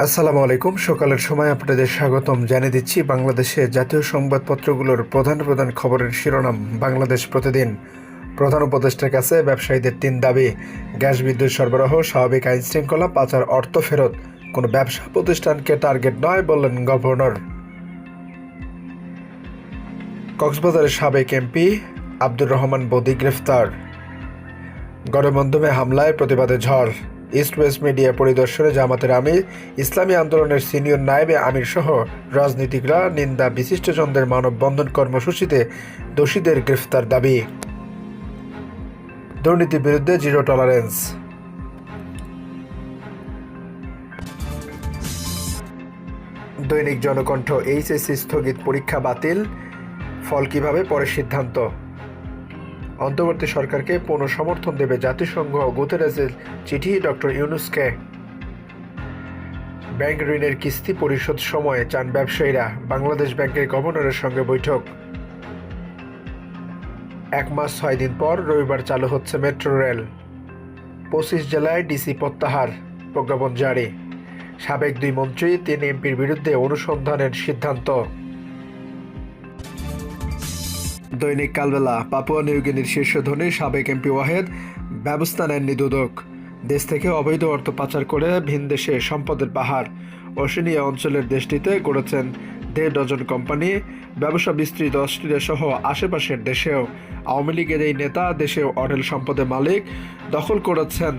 আসসালামু আলাইকুম। সকালের সময় আপনাদের স্বাগতম জানিয়ে দিচ্ছি বাংলাদেশের জাতীয় সংবাদপত্রগুলোর প্রধান প্রধান খবরের শিরোনাম। বাংলাদেশ প্রতিদিন। প্রধান উপদেষ্টার কাছে ব্যবসায়ীদের ৩ দাবি। গ্যাস বিদ্যুৎ সরবরাহ, স্বাভাবিক আইন শৃঙ্খলা, পাচার অর্থ ফেরত। কোনো ব্যবসা প্রতিষ্ঠানকে টার্গেট নয় বললেন গভর্নর। কক্সবাজারের সাবেক এমপি আব্দুর রহমান বদি গ্রেফতার। গণমাধ্যমে হামলায় প্রতিবাদে ঝড়। ইস্ট ওয়েস্ট মিডিয়া পরিদর্শনে জামাতের আমির, ইসলামী আন্দোলনের সিনিয়র নায়েবে আমির সহ রাজনীতিকরা নিন্দা। বিশিষ্টজনদের মানববন্ধন কর্মসূচিতে দোষীদের গ্রেফতার দাবি। দুর্নীতির বিরুদ্ধে জিরো টলারেন্স। দৈনিক জনকণ্ঠ। এইচএসসি স্থগিত, পরীক্ষা বাতিল, ফল কিভাবে পরে সিদ্ধান্ত। অন্তর্বর্তী সরকারকে পূর্ণ সমর্থন দেবে জাতিসংঘ। গুতেরেসের চিঠি ডক্টর ইউনুসকে। ব্যাংক ঋণের কিস্তি পরিশোধ সময়ে চান ব্যবসায়ীরা। বাংলাদেশ ব্যাংকের গভর্নরের সঙ্গে বৈঠক। 1 মাস 6 দিন পর রবিবার চালু হচ্ছে মেট্রো রেল। 25 জেলায় ডিসি প্রত্যাহার, প্রজ্ঞাপন জারি। সাবেক 2 মন্ত্রী 3 এমপির বিরুদ্ধে অনুসন্ধানের সিদ্ধান্ত। দৈনিক কালবেলা। পাপুয়া নিউগিনির শীর্ষ ধনী সাবেক এমপি ওয়াহেদ ব্যবস্থা নেননি দুদক। দেশ থেকে অবৈধ অর্থ পাচার করে ভিনদেশে সম্পদের পাহাড়। ওশেনিয়া অঞ্চলের দেশটিতে গড়েছেন 1.5 ডজন কোম্পানি। ব্যবসা বিস্তৃত অস্ট্রেলিয়া সহ আশেপাশের দেশেও। আওয়ামী লীগের এই নেতা দেশেও অঢেল সম্পদের মালিক। দখল করেছেন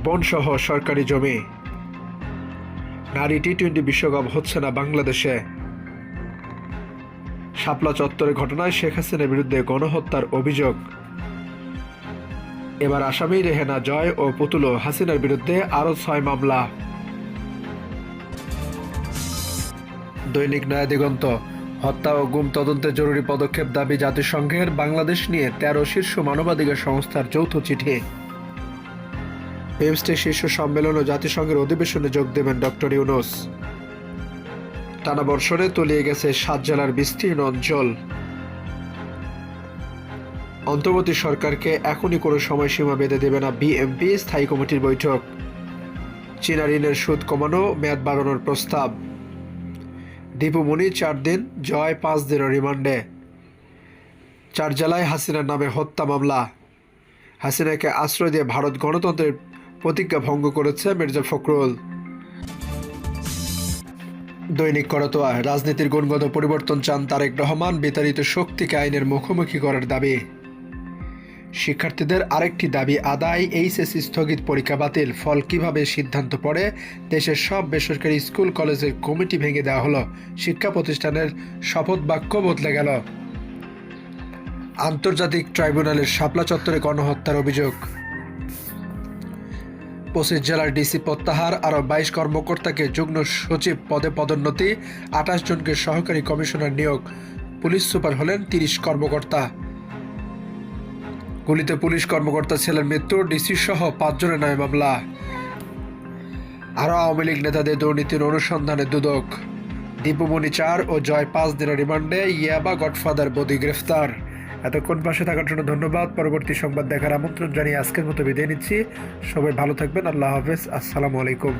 বনসহ সরকারি জমি। নারী টি-20 বিশ্বকাপ হচ্ছে না বাংলাদেশে। শাপলা চত্বরের ঘটনায় শেখ হাসিনার বিরুদ্ধে গণহত্যার অভিযোগ। এবার আসামি রেহেনা জয় ও পুতুল হাসিনার বিরুদ্ধে আরও 6 মামলা। দৈনিক নয়া দিগন্ত। হত্যা ও গুম তদন্তে জরুরি পদক্ষেপ দাবি জাতিসংঘের। বাংলাদেশ নিয়ে 13 শীর্ষ মানবাধিকার সংস্থার যৌথ চিঠি। বিমস্টেক শীর্ষ সম্মেলন ও জাতিসংঘের অধিবেশনে যোগ দেবেন ডক্টর ইউনুস। টানা বর্ষণে তলিয়ে গেছে 7 জেলার বিস্তীর্ণ অঞ্চল। অন্তর্বর্তী সরকারকে এখনই কোনো সময়সীমা বেঁধে দেবে না বিএমপি। স্থায়ী কমিটির বৈঠক। চীনা ঋণের সুদ কমানো, মেয়াদ বাড়ানোর প্রস্তাব। দীপু মনি 4 দিন, জয় 5 দিনের রিমান্ডে। 4 জেলায় হাসিনার নামে হত্যা মামলা। হাসিনাকে আশ্রয় দিয়ে ভারত গণতন্ত্রের প্রতিজ্ঞা ভঙ্গ করেছে মির্জা ফখরুল। দৈনিক করতোয়া। রাজনীতির গুণগত পরিবর্তন চান তারেক রহমান। বিতাড়িত শক্তিকে আইনের মুখোমুখি করার দাবি। শিক্ষার্থীদের আরেকটি দাবি আদায়। এইচএসসি স্থগিত, পরীক্ষা বাতিল, ফল কিভাবে সিদ্ধান্ত পড়ে। দেশের সব বেসরকারি স্কুল কলেজের কমিটি ভেঙে দেওয়া হলো। শিক্ষা প্রতিষ্ঠানের শপথ বাক্য বদলে গেল। আন্তর্জাতিক ট্রাইব্যুনালের শাপলা চত্বরে গণহত্যার অভিযোগ। 25 জেলার ডিসি প্রত্যাহার। আরও 22 কর্মকর্তাকে যুগ্ম সচিব পদে পদোন্নতি। 28 জনকে সহকারী কমিশনার নিয়োগ। পুলিশ সুপার হলেন 30 কর্মকর্তা। গুলিতে পুলিশ কর্মকর্তা ছেলের মৃত্যু। ডিসি সহ 5 জনের নামে মামলা। আরও আওয়ামী লীগ নেতাদের দুর্নীতির অনুসন্ধানে দুদক। দীপুমণি 4 ও জয় 5 দিনের রিমান্ডে। ইয়াবা গডফাদার বদি গ্রেফতার। এতক্ষণ পাশে থাকার জন্য ধন্যবাদ। পরবর্তী সংবাদ দেখার আমন্ত্রণ জানিয়ে আজকের মতো বিদায় নিচ্ছি। সবাই ভালো থাকবেন। আল্লাহ হাফেজ। আসসালামু আলাইকুম।